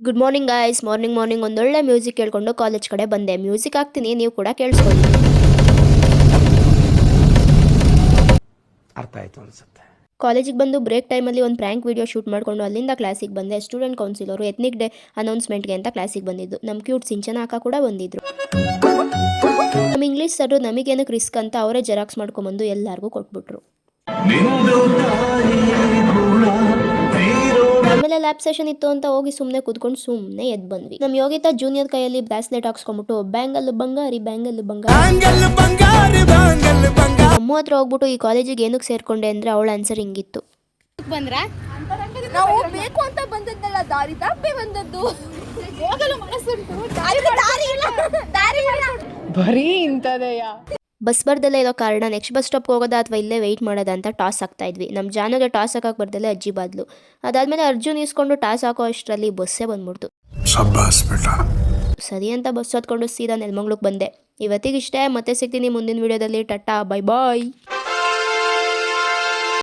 Good morning guys. Morning ಒಂದೊಳ್ಳೆ music ಕೇಳ್ಕೊಂಡು college ಕಡೆ ಬಂದೆ. ಮ್ಯೂಸಿಕ್ ಹಾಕ್ತೀನಿ, ನೀವು ಕೂಡ ಕೇಳಿಸ್ಕೊಳ್ಳಿ. ಅರ್ಥ ಆಯ್ತು ಅನ್ಸುತ್ತೆ. ಕಾಲೇಜಿಗೆ ಬಂದು ಬ್ರೇಕ್ ಟೈಮಲ್ಲಿ ಒಂದು ಪ್ರ್ಯಾಂಕ್ ವಿಡಿಯೋ ಶೂಟ್ ಮಾಡಿಕೊಂಡು ಅಲ್ಲಿಂದ ಕ್ಲಾಸಿಗೆ ಬಂದೆ. ಸ್ಟೂಡೆಂಟ್ ಕೌನ್ಸಿಲ್ ಅವರು ಎತ್ನಿಕ್ ಡೇ ಅನೌನ್ಸ್ಮೆಂಟ್ಗೆ ಅಂತ ಕ್ಲಾಸಿಗೆ ಬಂದಿದ್ದು. ನಮ್ಮ ಕ್ಯೂಟ್ ಸಿಂಚನ ಅಕ್ಕ ಕೂಡ ಬಂದಿದ್ರು. ನಮ್ಮ ಇಂಗ್ಲೀಷ್ ಸರ್ ನಮಗೇನಕ್ಕೆ ರಿಸ್ಕ್ ಅಂತ ಅವರೇ ಜೆರಾಕ್ಸ್ ಮಾಡ್ಕೊಂಬಂದು ಎಲ್ಲರಿಗೂ ಕೊಟ್ಬಿಟ್ರು. ಆಮೇಲೆ ಲ್ಯಾಬ್ ಸೆಷನ್ ಇತ್ತು ಅಂತ ಹೋಗಿ ಸುಮ್ಮನೆ ಕೂತ್ಕೊಂಡು ಎದ್ದು ಬಂದ್ವಿ. ನಮ್ಮ ಯೋಗಿತಾ ಜೂನಿಯರ್ ಕೈಯಲ್ಲಿ ಬ್ರಾಸ್ಲೆಟ್ ಹಾಕ್ಸ್ಕೊಂಡ್ಬಿಟ್ಟು ಬ್ಯಾಂಗಲ್ ಬಂಗಾರಿ ಅಮ್ಮ ಹತ್ರ ಹೋಗ್ಬಿಟ್ಟು ಈ ಕಾಲೇಜಿಗೆ ಏನಕ್ಕೆ ಸೇರ್ಕೊಂಡೆ ಅಂದ್ರೆ ಅವಳ ಆನ್ಸರ್ ಹಿಂಗಿತ್ತು. ನಾವು ಬೇಕು ಅಂತ ಬಂದದ್ದಲ್ಲ, ದಾರಿ ತಪ್ಪಿ ಬಂದದ್ದು. ಬರೀ ಇಂಥದೆಯ. ಬಸ್ ಬರ್ದಲ್ಲೇ ಇರೋ ಕಾರಣ ನೆಕ್ಸ್ಟ್ ಬಸ್ ಸ್ಟಾಪ್ಗೆ ಹೋಗೋದಾ ಅಥವಾ ಇಲ್ಲೇ ವೆಯ್ಟ್ ಮಾಡೋದಾ ಅಂತ ಟಾಸ್ ಹಾಕ್ತಾ ಇದ್ವಿ. ನಮ್ಮ ಜಾನುಗೆ ಟಾಸ್ ಹಾಕಕ್ಕೆ ಬರ್ದಲ್ಲೇ ಅಜ್ಜಿ ಬಾದ್ಲು. ಅದಾದ್ಮೇಲೆ ಅರ್ಜುನ್ ಇಸ್ಕೊಂಡು ಟಾಸ್ ಹಾಕೋ ಅಷ್ಟರಲ್ಲಿ ಬಸ್ಸೇ ಬಂದ್ಬಿಡ್ತು. ಸರಿ ಅಂತ ಬಸ್ ಹತ್ಕೊಂಡು ಸೀದಾ ನೆಲಮಂಗ್ಲಕ್ಕೆ ಬಂದೆ. ಇವತ್ತಿಗಿಷ್ಟೇ, ಮತ್ತೆ ಸಿಗ್ತೀನಿ ಮುಂದಿನ ವಿಡಿಯೋದಲ್ಲಿ. ಟಾಟಾ, ಬೈ ಬಾಯ್.